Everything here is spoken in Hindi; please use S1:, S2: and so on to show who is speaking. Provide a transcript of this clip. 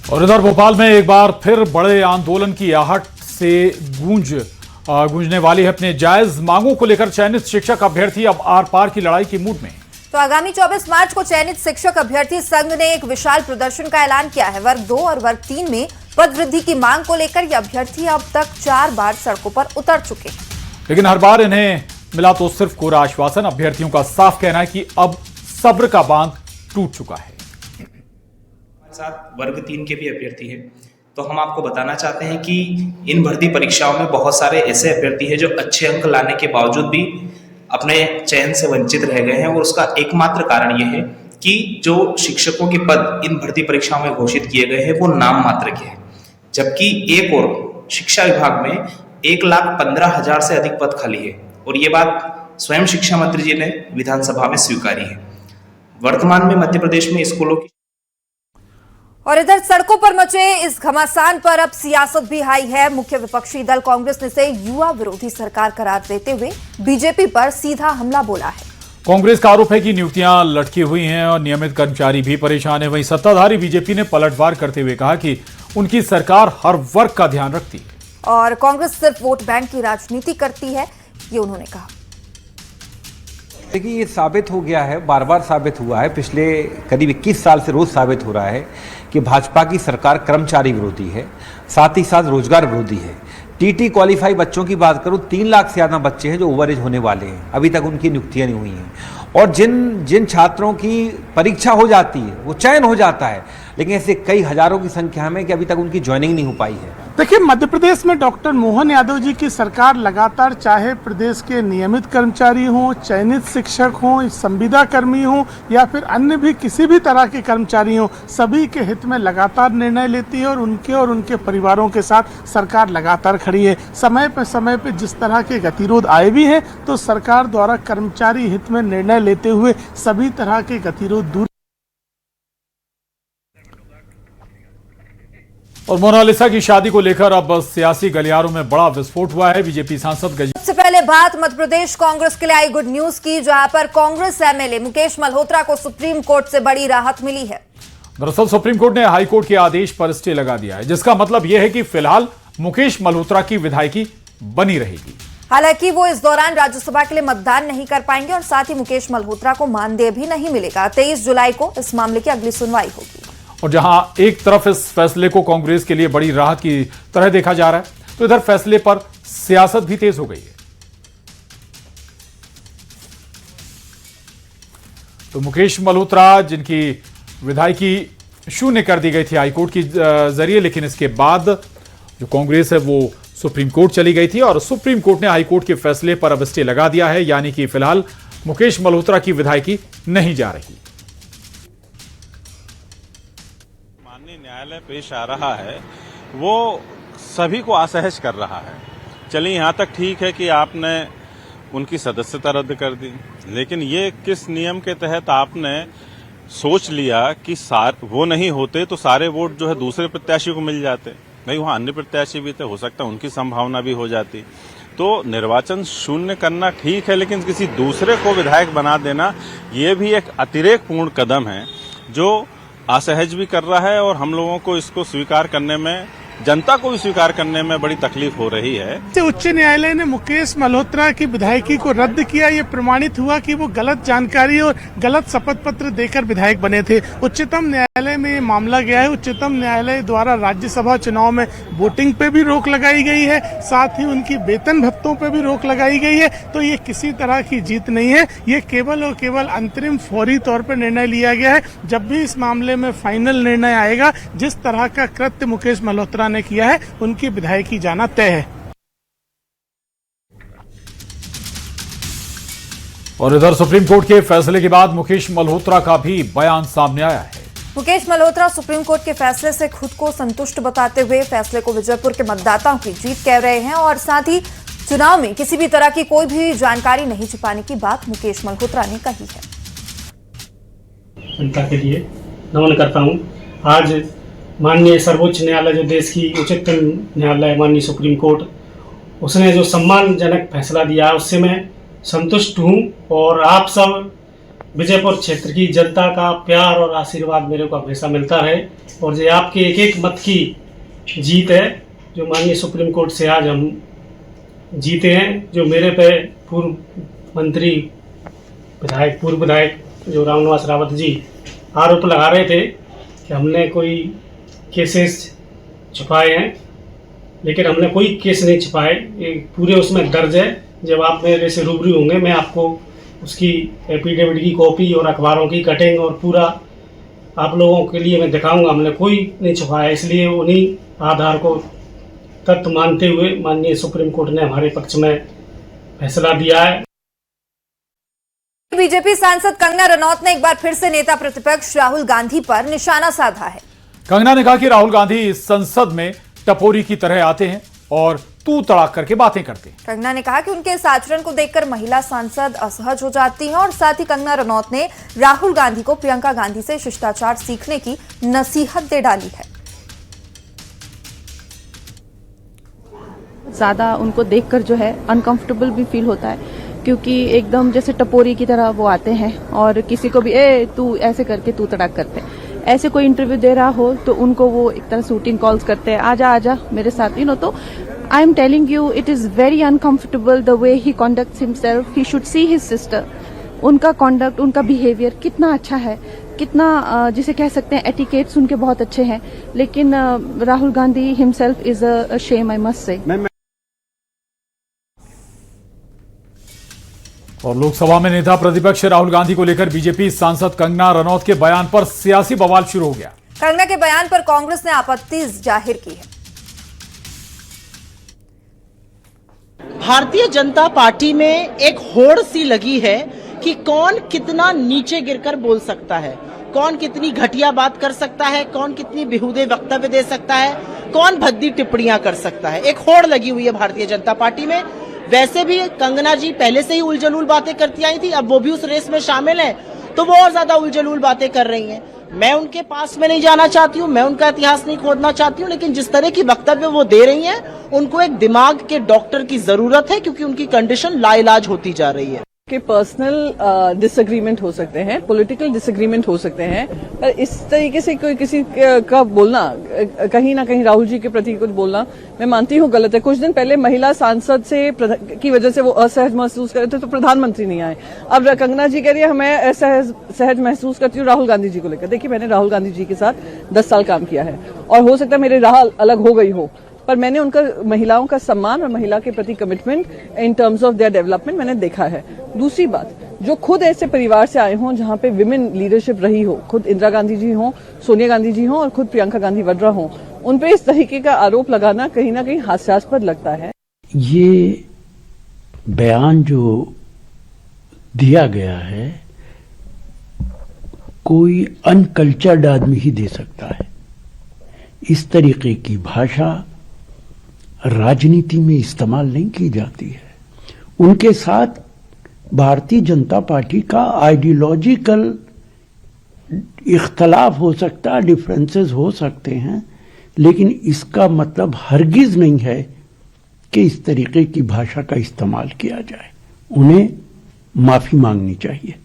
S1: और इधर भोपाल में एक बार फिर बड़े आंदोलन की आहट से गूंजने वाली है। अपने जायज मांगों को लेकर चयनित शिक्षक अभ्यर्थी अब आर पार की लड़ाई के मूड में।
S2: तो आगामी 24 मार्च को चयनित शिक्षक अभ्यर्थी संघ ने एक विशाल प्रदर्शन का ऐलान किया है। वर्ग 2 और वर्ग 3 में पद वृद्धि की मांग को लेकर ये अभ्यर्थी अब तक 4 बार सड़कों पर उतर चुके हैं,
S1: लेकिन हर बार इन्हें मिला तो सिर्फ कोरा आश्वासन। अभ्यर्थियों का साफ कहना है कि अब सब्र का बांध टूट चुका है।
S3: साथ वर्ग 3 के भी अभ्यर्थी हैं, तो हम आपको बताना चाहते हैं कि इन भर्ती परीक्षाओं में बहुत सारे ऐसे अभ्यर्थी हैं जो अच्छे अंक लाने के बावजूद भी अपने चयन से वंचित रह गए हैं। और उसका एकमात्र कारण यह है कि जो शिक्षकों के पद इन भर्ती परीक्षाओं में घोषित किए गए हैं वो नाम मात्र के हैं, जबकि एक और शिक्षा विभाग में 1,15,000 से अधिक पद खाली है। और ये बात स्वयं शिक्षा मंत्री जी ने विधानसभा में स्वीकारी है। वर्तमान में मध्य प्रदेश में स्कूलों की
S2: और इधर सड़कों पर मचे इस घमासान पर अब सियासत भी हाई है। मुख्य विपक्षी दल कांग्रेस ने इसे युवा विरोधी सरकार करार देते हुए बीजेपी पर सीधा हमला बोला है।
S1: कांग्रेस का आरोप है कि नियुक्तियां लटकी हुई हैं और नियमित कर्मचारी भी परेशान है। वहीं सत्ताधारी बीजेपी ने पलटवार करते हुए कहा कि उनकी सरकार हर वर्ग का ध्यान रखती है
S2: और कांग्रेस सिर्फ वोट बैंक की राजनीति करती है, ये उन्होंने कहा।
S4: देखिए, ये साबित हो गया है, बार बार साबित हुआ है, पिछले करीब 21 साल से रोज साबित हो रहा है कि भाजपा की सरकार कर्मचारी विरोधी है, साथ ही साथ रोजगार विरोधी है। टीटी क्वालिफाई बच्चों की बात करूं, 3 लाख से ज़्यादा बच्चे हैं जो ओवर एज होने वाले हैं, अभी तक उनकी नियुक्तियां नहीं हुई हैं। और जिन छात्रों की परीक्षा हो जाती है वो चयन हो जाता है, लेकिन ऐसे कई हजारों की संख्या में कि अभी तक उनकी ज्वाइनिंग नहीं हो पाई है।
S5: देखिए, मध्य प्रदेश में डॉक्टर मोहन यादव जी की सरकार लगातार, चाहे प्रदेश के नियमित कर्मचारी हों, चयनित शिक्षक हों, संविदा कर्मी हों या फिर अन्य भी किसी भी तरह के कर्मचारी हों, सभी के हित में लगातार निर्णय लेती है और उनके परिवारों के साथ सरकार लगातार खड़ी है। समय पे जिस तरह के गतिरोध आए भी हैं, तो सरकार द्वारा कर्मचारी हित में निर्णय लेते हुए सभी तरह के गतिरोध दूर।
S1: और मोनालिसा की शादी को लेकर अब सियासी गलियारों में बड़ा विस्फोट हुआ है। बीजेपी सांसद
S2: सबसे पहले बात मध्य प्रदेश कांग्रेस के लिए आई गुड न्यूज की, जहां पर कांग्रेस एमएलए मुकेश मल्होत्रा को सुप्रीम कोर्ट से बड़ी राहत मिली है।
S1: दरअसल सुप्रीम कोर्ट ने हाई कोर्ट के आदेश पर स्टे लगा दिया है, जिसका मतलब यह है कि फिलहाल मुकेश मल्होत्रा की विधायकी बनी रहेगी।
S2: हालांकि वो इस दौरान राज्यसभा के लिए मतदान नहीं कर पाएंगे और साथ ही मुकेश मल्होत्रा को मानदेय भी नहीं मिलेगा। 23 जुलाई को इस मामले की अगली सुनवाई होगी।
S1: और जहां एक तरफ इस फैसले को कांग्रेस के लिए बड़ी राहत की तरह देखा जा रहा है, तो इधर फैसले पर सियासत भी तेज हो गई है। तो मुकेश मल्होत्रा, जिनकी विधायकी शून्य कर दी गई थी हाईकोर्ट के जरिए, लेकिन इसके बाद जो कांग्रेस है वो सुप्रीम कोर्ट चली गई थी और सुप्रीम कोर्ट ने हाईकोर्ट के फैसले पर अब स्टे लगा दिया है, यानी कि फिलहाल मुकेश मल्होत्रा की विधायकी नहीं जा रही।
S6: न्यायालय पेश आ रहा है वो सभी को असहज कर रहा है। चलिए, यहाँ तक ठीक है कि आपने उनकी सदस्यता रद्द कर दी, लेकिन ये किस नियम के तहत आपने सोच लिया कि वो नहीं होते तो सारे वोट जो है दूसरे प्रत्याशी को मिल जाते? नहीं, वहाँ अन्य प्रत्याशी भी थे, हो सकता है उनकी संभावना भी हो जाती। तो निर्वाचन शून्य करना ठीक है, लेकिन किसी दूसरे को विधायक बना देना ये भी एक अतिरेकपूर्ण कदम है जो असहज भी कर रहा है और हम लोगों को इसको स्वीकार करने में, जनता को भी स्वीकार करने में बड़ी तकलीफ हो रही है।
S5: उच्च न्यायालय ने मुकेश मल्होत्रा की विधायकी को रद्द किया। ये प्रमाणित हुआ कि वो गलत जानकारी और गलत शपथ पत्र देकर विधायक बने थे। उच्चतम न्यायालय में ये मामला गया है। उच्चतम न्यायालय द्वारा राज्यसभा चुनाव में वोटिंग पे भी रोक लगाई गई है, साथ ही उनकी वेतन भत्तों पे भी रोक लगाई गई है। तो ये किसी तरह की जीत नहीं है, ये केवल और केवल अंतरिम फौरी तौर पर निर्णय लिया गया है। जब भी इस मामले में फाइनल निर्णय आएगा, जिस तरह का कृत्य मुकेश मल्होत्रा ने किया है, उनकी विधायकी जाना तय है।
S1: और इधर सुप्रीम कोर्ट के फैसले के बाद मुकेश मल्होत्रा का भी बयान सामने आया है।
S2: मुकेश मल्होत्रा सुप्रीम कोर्ट के फैसले से खुद को संतुष्ट बताते हुए फैसले को विजयपुर के मतदाताओं की जीत कह रहे हैं और साथ ही चुनाव में किसी भी तरह की कोई भी जानकारी नहीं छिपाने की बात मुकेश मल्होत्रा ने कही है।
S7: जनता के लिए नमन करता हूं। आज माननीय सर्वोच्च न्यायालय, जो देश की उच्चतम न्यायालय, माननीय सुप्रीम कोर्ट, उसने जो सम्मानजनक फैसला दिया उससे मैं संतुष्ट हूं और आप सब विजयपुर क्षेत्र की जनता का प्यार और आशीर्वाद मेरे को हमेशा मिलता रहे और ये आपके एक एक मत की जीत है जो माननीय सुप्रीम कोर्ट से आज हम जीते हैं। जो मेरे पे पूर्व मंत्री पूर्व विधायक जो रामनिवास रावत जी आरोप लगा रहे थे कि हमने कोई केसेस छुपाए हैं, लेकिन हमने कोई केस नहीं छुपाए, ये पूरे उसमें दर्ज है। जब आप मेरे से रूबरू होंगे मैं आपको उसकी एफिडेविट की कॉपी और अखबारों की कटिंग और पूरा आप लोगों के लिए मैं दिखाऊंगा। हमने कोई नहीं छुपाया, इसलिए उन्हीं आधार को तथ्य मानते हुए माननीय सुप्रीम कोर्ट ने हमारे पक्ष में फैसला दिया है।
S2: बीजेपी सांसद कंगना रनौत ने एक बार फिर से नेता प्रतिपक्ष राहुल गांधी पर निशाना साधा है।
S1: कंगना ने कहा कि राहुल गांधी संसद में टपोरी की तरह आते हैं और तू तड़ाक करके बातें करते हैं।
S2: कंगना ने कहा कि उनके इस आचरण को देखकर महिला सांसद असहज हो जाती हैं और साथ ही कंगना रनौत ने राहुल गांधी को प्रियंका गांधी से शिष्टाचार सीखने की नसीहत दे डाली है।
S8: ज्यादा उनको देखकर जो है अनकंफर्टेबल भी फील होता है, क्योंकि एकदम जैसे टपोरी की तरह वो आते हैं और किसी को भी तू ऐसे करके तू तड़ाक करते हैं। ऐसे कोई इंटरव्यू दे रहा हो तो उनको वो एक तरह शूटिंग कॉल्स करते हैं, आजा आजा मेरे साथ, तो I am telling you it is very uncomfortable the way he conducts himself. He should see his sister. उनका कॉन्डक्ट, उनका बिहेवियर कितना अच्छा है, कितना जिसे कह सकते हैं एटिकेट्स उनके बहुत अच्छे हैं, लेकिन Rahul Gandhi himself is a shame, I must say.
S1: और लोकसभा में नेता प्रतिपक्ष राहुल गांधी को लेकर बीजेपी सांसद कंगना रनौत के बयान पर सियासी बवाल शुरू हो गया।
S2: कंगना के बयान पर कांग्रेस ने आपत्ति जाहिर की है।
S9: भारतीय जनता पार्टी में एक होड़ सी लगी है कि कौन कितना नीचे गिरकर बोल सकता है, कौन कितनी घटिया बात कर सकता है, कौन कितनी बेहुदे वक्तव्य दे सकता है, कौन भद्दी टिप्पणियां कर सकता है। एक होड़ लगी हुई है भारतीय जनता पार्टी में। वैसे भी कंगना जी पहले से ही उलझलूल बातें करती आई थी, अब वो भी उस रेस में शामिल हैं, तो वो और ज्यादा उलझलूल बातें कर रही हैं। मैं उनके पास में नहीं जाना चाहती हूँ, मैं उनका इतिहास नहीं खोदना चाहती हूँ, लेकिन जिस तरह की वक्तव्य वो दे रही हैं, उनको एक दिमाग के डॉक्टर की जरूरत है, क्योंकि उनकी कंडीशन लाइलाज होती जा रही है।
S8: कि पर्सनल डिसएग्रीमेंट हो सकते हैं, पॉलिटिकल डिसएग्रीमेंट हो सकते हैं, पर इस तरीके से कोई किसी का बोलना, कहीं ना कहीं राहुल जी के प्रति कुछ बोलना, मैं मानती हूँ गलत है। कुछ दिन पहले महिला सांसद से की वजह से वो असहज महसूस कर रहे थे तो प्रधानमंत्री नहीं आए। अब कंगना जी कह रही है मैं सहज महसूस करती हूँ राहुल गांधी जी को लेकर। देखिए, मैंने राहुल गांधी जी के साथ 10 साल काम किया है और हो सकता है मेरी राह अलग हो गई हो, पर मैंने उनका महिलाओं का सम्मान और महिला के प्रति commitment in terms of their development मैंने देखा है। दूसरी बात, जो खुद ऐसे परिवार से आए हों जहां पे विमेन लीडरशिप रही हो, खुद इंदिरा गांधी जी हों, सोनिया गांधी जी हों और खुद प्रियंका गांधी वड्रा हों, उन पे इस तरीके का आरोप लगाना कहीं ना कहीं हास्यास्पद लगता है।
S10: ये बयान जो दिया गया है कोई अनकल्चर्ड आदमी ही दे सकता है। इस तरीके की भाषा राजनीति में इस्तेमाल नहीं की जाती है। उनके साथ भारतीय जनता पार्टी का आइडियोलॉजिकल इख्तलाफ हो सकता है, डिफरेंसेस हो सकते हैं, लेकिन इसका मतलब हरगिज नहीं है कि इस तरीके की भाषा का इस्तेमाल किया जाए। उन्हें माफी मांगनी चाहिए।